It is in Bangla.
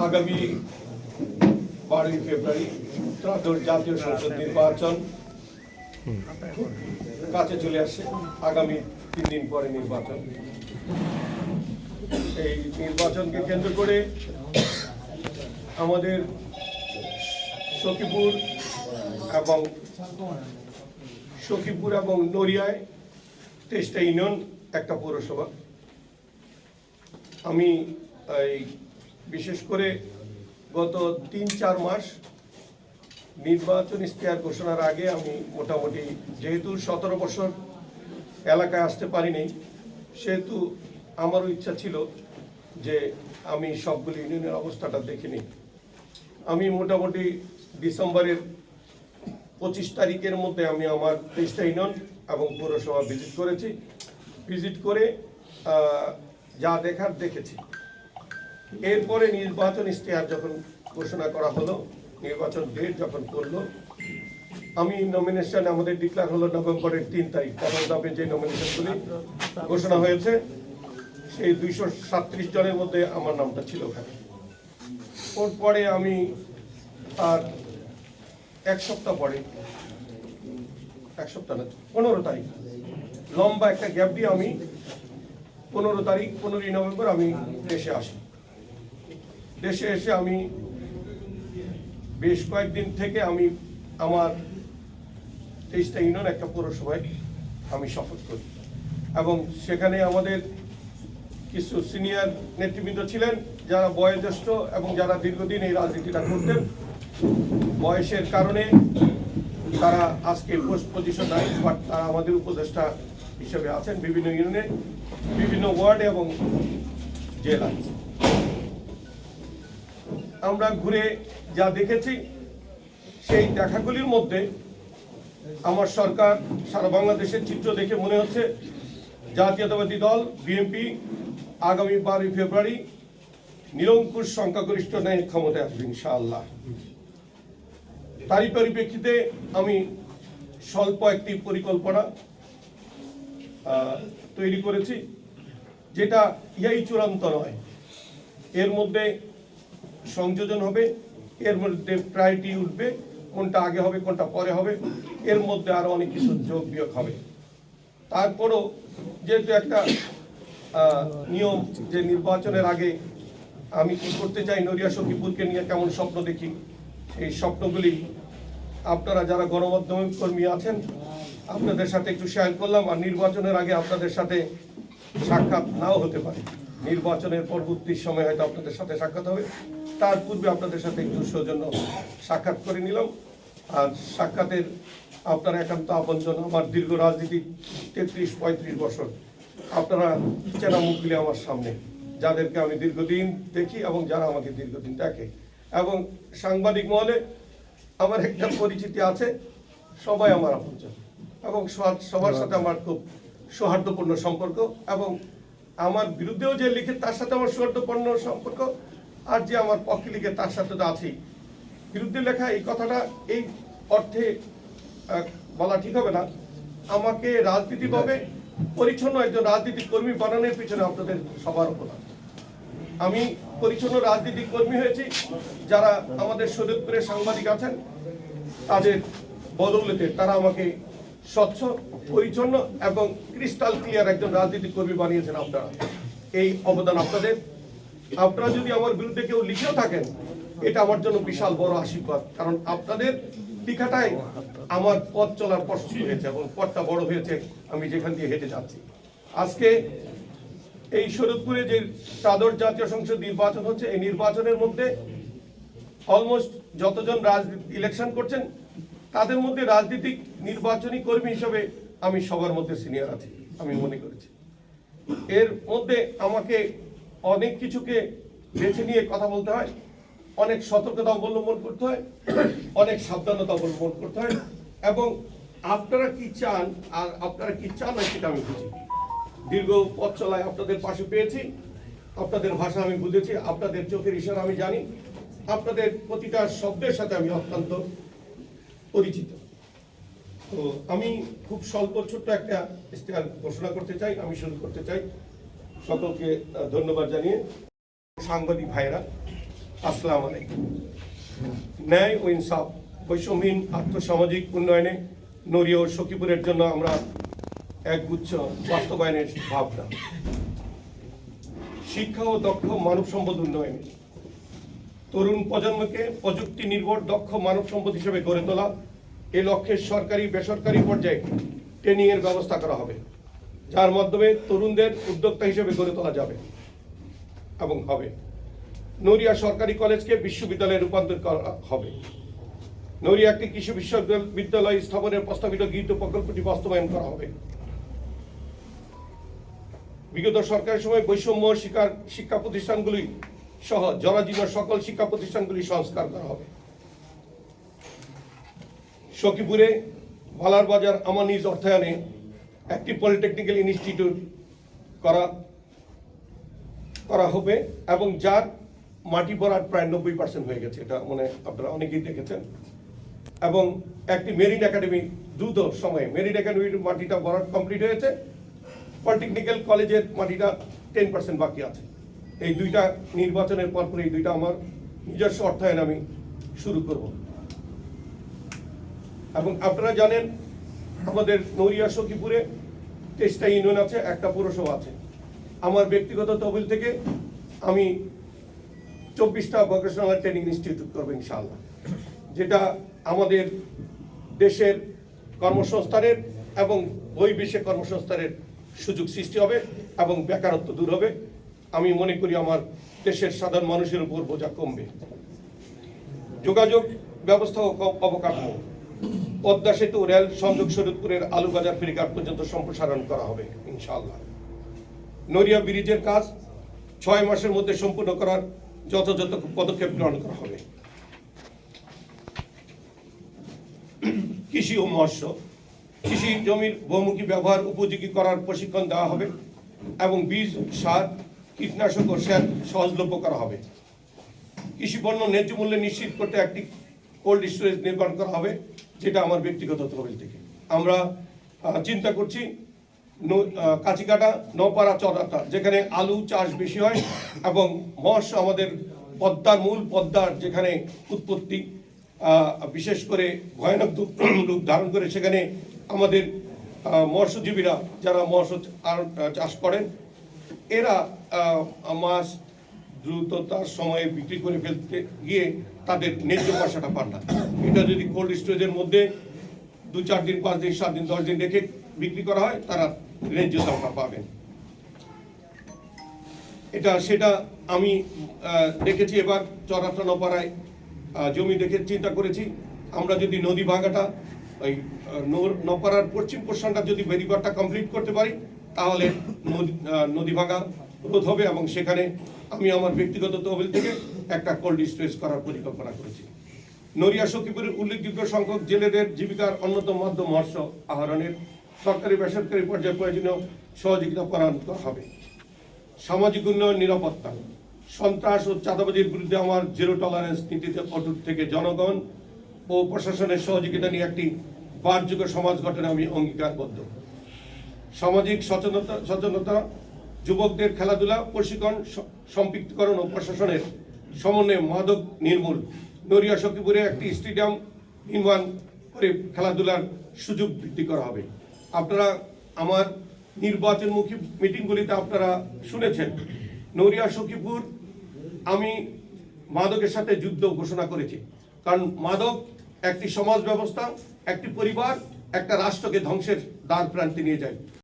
আগামী 12 ফেব্রুয়ারি ত্রয়োদশ জাতীয় সংসদ নির্বাচন কাছে চলে আসছে। আগামী 3 দিন পরে নির্বাচন। এই নির্বাচনকে কেন্দ্র করে আমাদের সখীপুর এবং নড়িয়ায় 23টা ইউনিয়ন, একটা পৌরসভা। আমি বিশেষ করে গত 3-4 মাস নির্বাচন ইশতেহার ঘোষণার আগে আমি মোটামুটি, যেহেতু 17 বছর এলাকায় আসতে পারিনি, সেহেতু আমারও ইচ্ছা ছিল যে আমি সবগুলি ইউনিয়নের অবস্থাটা দেখে নিই। আমি মোটামুটি ডিসেম্বরের 25 তারিখের মধ্যে আমি আমার 23টা ইউনিয়ন এবং পৌরসভা ভিজিট করে যা দেখার দেখেছি। এরপরে নির্বাচন ইশতেহার যখন ঘোষণা করা হলো, নির্বাচন ডেট যখন করলো, আমি নমিনেশন আমাদের ডিক্লেয়ার হলো নভেম্বরের 3 তারিখ। তখন আপনি যে নমিনেশনগুলি ঘোষণা হয়েছে সেই 237 জনের মধ্যে আমার নামটা ছিল ওখানে। ওর পরে আমি আর 1 সপ্তাহ পরে, 1 সপ্তাহ না, 15 তারিখ, লম্বা একটা গ্যাপ দিয়ে আমি 15 তারিখ 15ই নভেম্বর আমি দেশে আসি। দেশে এসে আমি বেশ কয়েকদিন থেকে আমি আমার 23টা ইউনিয়ন, একটা পৌরসভায় আমি শপথ করি। এবং সেখানে আমাদের কিছু সিনিয়র নেতৃবৃন্দ ছিলেন যারা বয়োজ্যেষ্ঠ এবং যারা দীর্ঘদিন এই রাজনীতিটা করতেন। বয়সের কারণে তারা আজকে পোস্ট পজিশন নাই, বাট তারা আমাদের উপদেষ্টা হিসেবে আছেন বিভিন্ন ইউনিয়নে, বিভিন্ন ওয়ার্ডে এবং জেলায়। আমরা ঘুরে যা দেখেছি, সেই দেখাগুলির মধ্যে আমার সরকার সারা বাংলাদেশের চিত্র দেখে মনে হচ্ছে জাতীয়তাবাদী দল বিএনপি আগামী 12 ফেব্রুয়ারি নিরঙ্কুশ সংখ্যাগরিষ্ঠ ন্যায় ক্ষমতায় আসবে ইনশাআল্লাহ। তারই পরিপ্রেক্ষিতে আমি স্বল্প একটি পরিকল্পনা তৈরি করেছি, যেটা ইহাই চূড়ান্ত নয়। এর মধ্যে সংযোজন হবে, এর মধ্যে প্রায়োরিটি উঠবে, কোনটা আগে হবে কোনটা পরে হবে, এর মধ্যে আরো অনেক কিছু যোগ বিয়োগ হবে। তারপরও যেহেতু একটা নিয়ম যে নির্বাচনের আগে আমি কি করতে চাই, নড়িয়া সখীপুরকে নিয়ে কেমন স্বপ্ন দেখি, এই স্বপ্নগুলি আপনারা যারা গণমাধ্যম কর্মী আছেন আপনাদের সাথে একটু শেয়ার করলাম। আর নির্বাচনের আগে আপনাদের সাথে সাক্ষাৎ নাও হতে পারে, নির্বাচনের পরবর্তী সময় হয়তো আপনাদের সাথে সাক্ষাৎ হবে, তার পূর্বে আপনাদের সাথে একটু সৌজন্য সাক্ষাৎ করে নিলাম। আর সাক্ষাতের আপনারা একান্ত আপনজন, আমার দীর্ঘ রাজনীতি 33-35 বছর, আপনারা চেনা মুখগুলি আমার সামনে, যাদেরকে আমি দীর্ঘদিন দেখি এবং যারা আমাকে দীর্ঘদিন দেখে। এবং সাংবাদিক মহলে আমার একটা পরিচিতি আছে, সবাই আমার আপনজন এবং সবার সাথে আমার খুব সৌহার্দ্যপূর্ণ সম্পর্ক। এবং আমার বিরুদ্ধেও যে লিখে তার সাথে আমার সৌহার্দ্যপূর্ণ সম্পর্ক, আর যে আমার পক্ষে লিখে তার সাথে তো আছেই। বিরুদ্ধে লেখা এই কথাটা এই অর্থে বলা ঠিক হবে না। আমাকে রাজনীতিভাবে পরিচ্ছন্ন একজন রাজনীতিক কর্মী বানানোর পিছনে আপনাদের সবার অবদান। আমি পরিচ্ছন্ন রাজনীতিক কর্মী হয়েছি, যারা আমাদের শরীয়তপুরের সাংবাদিক আছেন তাদের বদৌলতে তারা আমাকে স্বচ্ছ, পরিচ্ছন্ন এবং ক্রিস্টাল ক্লিয়ার একজন রাজনীতিক কর্মী বানিয়েছেন আপনারা। এই অবদান আপনাদের। আপনারা যদি আমার বিরুদ্ধে কেউ লিখেও থাকেন, এটা আমার জন্য বিশাল বড় আশীর্বাদ, কারণ আপনাদের লেখাটাই আমার পথ চলার প্রশস্ত হয়েছে এবং পথটা বড় হয়েছে আমি যেখান দিয়ে হেঁটে যাচ্ছি। আজকে এই শরীয়তপুরে যে ত্রয়োদশ জাতীয় সংসদ নির্বাচন হচ্ছে, এই নির্বাচনের মধ্যে অলমোস্ট যতজন ইলেকশন করছেন তাদের মধ্যে রাজনীতিক নির্বাচনী কর্মী হিসেবে আমি সবার মধ্যে সিনিয়র আছি আমি মনে করেছি। এর মধ্যে আমাকে অনেক কিছুকে বেছে নিয়ে কথা বলতে হয়, অনেক সতর্কতা অবলম্বন করতে হয়, অনেক সাবধানতা অবলম্বন করতে হয়। এবং আপনারা কি চান আর আপনারা কি চান না সেটা আমি বুঝি। দীর্ঘ পথ চলায় আপনাদের পাশে পেয়েছি, আপনাদের ভাষা আমি বুঝেছি, আপনাদের চোখের ইশারা আমি জানি, আপনাদের প্রতিটা শব্দের সাথে আমি অত্যন্ত পরিচিত। তো আমি খুব স্বল্প ছোট্ট একটা ইশতেহার ঘোষণা করতে চাই। আমি শুরু করতে চাই সকলকে ধন্যবাদ জানিয়ে, সাংবাদিক ভাইরা আসসালামু আলাইকুম। ন্যায় ও ইনসাফ, বৈষম্যহীন আর্থসামাজিক উন্নয়নে নড়িয়া ও সখীপুরের জন্য আমরা একগুচ্ছ বাস্তবায়নের ভাবনা, শিক্ষা ও দক্ষ মানব সম্পদ উন্নয়নে তরুণ প্রজন্মকে প্রযুক্তি নির্ভর দক্ষ মানব সম্পদ হিসেবে গড়ে তোলা, এ লক্ষ্যে সরকারি বেসরকারি পর্যায়ে ট্রেনিং এর ব্যবস্থা করা হবে, যার মাধ্যমে তরুণদের উদ্যোক্তা হিসেবে গড়ে তোলা যাবে এবং হবে। নড়িয়া সরকারি কলেজকে বিশ্ববিদ্যালয়ে রূপান্তর করা হবে। নড়িয়া একটি কৃষি বিশ্ববিদ্যালয় স্থাপনের প্রস্তাবিত গৃহীত প্রকল্পটি বাস্তবায়ন করা হবে। বিগত সরকারের সময় বৈষম্য শিক্ষা প্রতিষ্ঠানগুলি সহ জরাজীর্ণ সকল শিক্ষা প্রতিষ্ঠানগুলি সংস্কার করা হবে। সখীপুরে ভালার বাজার আমার নিজ অর্থায়নে একটি পলিটেকনিক্যাল ইনস্টিটিউট করা হবে এবং যার মাটি ভরাট প্রায় 90% হয়ে গেছে, এটা মানে আপনারা অনেকেই দেখেছেন। এবং একটি মেরিন একাডেমি দ্রুত সময়ে মেরিন একাডেমির মাটিটা ভরাট কমপ্লিট হয়েছে, পলিটেকনিক্যাল কলেজের মাটিটা 10% বাকি আছে। এই দুইটা নির্বাচনের পর এই দুইটা আমার নিজস্ব অর্থায়ন আমি শুরু করব। এবং আপনারা জানেন আমাদের নড়িয়া সখীপুরে 23টা ইউনিয়ন আছে, একটা পৌরসভা আছে। আমার ব্যক্তিগত তহবিল থেকে আমি 24টা ভোকেশনাল ট্রেনিং ইনস্টিটিউট করবো ইনশাআল্লাহ, যেটা আমাদের দেশের কর্মসংস্থানের এবং বহির্বিশ্বে কর্মসংস্থানের সুযোগ সৃষ্টি হবে এবং বেকারত্ব দূর হবে। আমি মনে করি আমার দেশের সাধারণ মানুষের উপর বোঝা কমবে। যোগাযোগ ব্যবস্থা ও অবকাঠামো, পদ্মা সেতু রেল সংযোগ শরীয়তপুরের আলুবাজার ফেরিঘাট পর্যন্ত সম্প্রসারণ করা হবে ইনশাআল্লাহ। নড়িয়া ব্রিজের কাজ 6 মাসের মধ্যে সম্পূর্ণ করার যথাযথ পদক্ষেপ গ্রহণ করা হবে। কৃষি ও মৎস্য, কৃষি জমির বহুমুখী ব্যবহার উপযোগী করার প্রশিক্ষণ দেওয়া হবে এবং বীজ, সার, কীটনাশক ও সেচ সহজলভ্য করা হবে। কৃষি পণ্য ন্যায্য মূল্যে নিশ্চিত করতে একটি কোল্ড স্টোরেজ নির্মাণ করা হবে, যেটা আমার ব্যক্তিগত তহবিল থেকে। আমরা চিন্তা করছি কাছিকাটা, নওপাড়া, চরাটা, যেখানে আলু চাষ বেশি হয় এবং মৎস্য আমাদের পদ্মার যেখানে উৎপত্তি বিশেষ করে ভয়ানক রূপ ধারণ করে, সেখানে আমাদের মৎস্যজীবীরা যারা মৎস্য চাষ করেন, এরা মাছ দ্রুততার সময়ে বিক্রি করে ফেলতে গিয়ে তাদের ন্যায্য পয়সাটা পান না। এটা যদি কোল্ড স্টোরেজের মধ্যে 2-4 দিন, 5 দিন, 7 দিন, 10 দিন রেখে বিক্রি করা হয়, তারা ন্যায্য দামটা পাবেন। সেটা আমি দেখেছি। এবার চরাটা নপাড়ায় জমি দেখে চিন্তা করেছি, আমরা যদি নদী ভাঙাটা ওই নপাড়ার পশ্চিম পোর্শনটা যদি বেরিবারটা কমপ্লিট করতে পারি, তাহলে নদী ভাঙা রোধ হবে এবং সেখানে আমি আমার ব্যক্তিগত তহবিল থেকে একটা কোল্ড স্টোরেজ করার পরিকল্পনা করেছি। নড়িয়া সখীপুরের উল্লেখযোগ্য সংখ্যক জেলেদের জীবিকার অন্যতম মাধ্যম মৎস্য আহরণের সরকারি বেসরকারি পর্যায়ে প্রয়োজনীয় সহযোগিতা প্রদান করা হবে। সামাজিক উন্নয়ন, নিরাপত্তা, সন্ত্রাস ও চাঁদাবাজির বিরুদ্ধে আমার জিরো টলারেন্স নীতিতে অটুট থেকে জনগণ ও প্রশাসনের সহযোগিতা নিয়ে একটি বারযুগ সমাজ গঠনে আমি অঙ্গীকারবদ্ধ। সামাজিক সচেতনতা, যুবকদের খেলাধুলা, প্রশিক্ষণ, সম্পৃক্তকরণ ও প্রশাসনের সমন্বয়ে মাদক নির্মূল। নড়িয়া সখীপুরে একটি স্টেডিয়াম নির্মাণ করে খেলাধুলার সুযোগ বৃদ্ধি করা হবে। আপনারা আমার নির্বাচনমুখী মিটিংগুলিতে আপনারা শুনেছেন, নড়িয়া সখীপুর আমি মাদকের সাথে যুদ্ধ ঘোষণা করেছি, কারণ মাদক একটি সমাজ ব্যবস্থা, একটি পরিবার, একটা রাষ্ট্রকে ধ্বংসের দ্বার প্রান্তে নিয়ে যায়।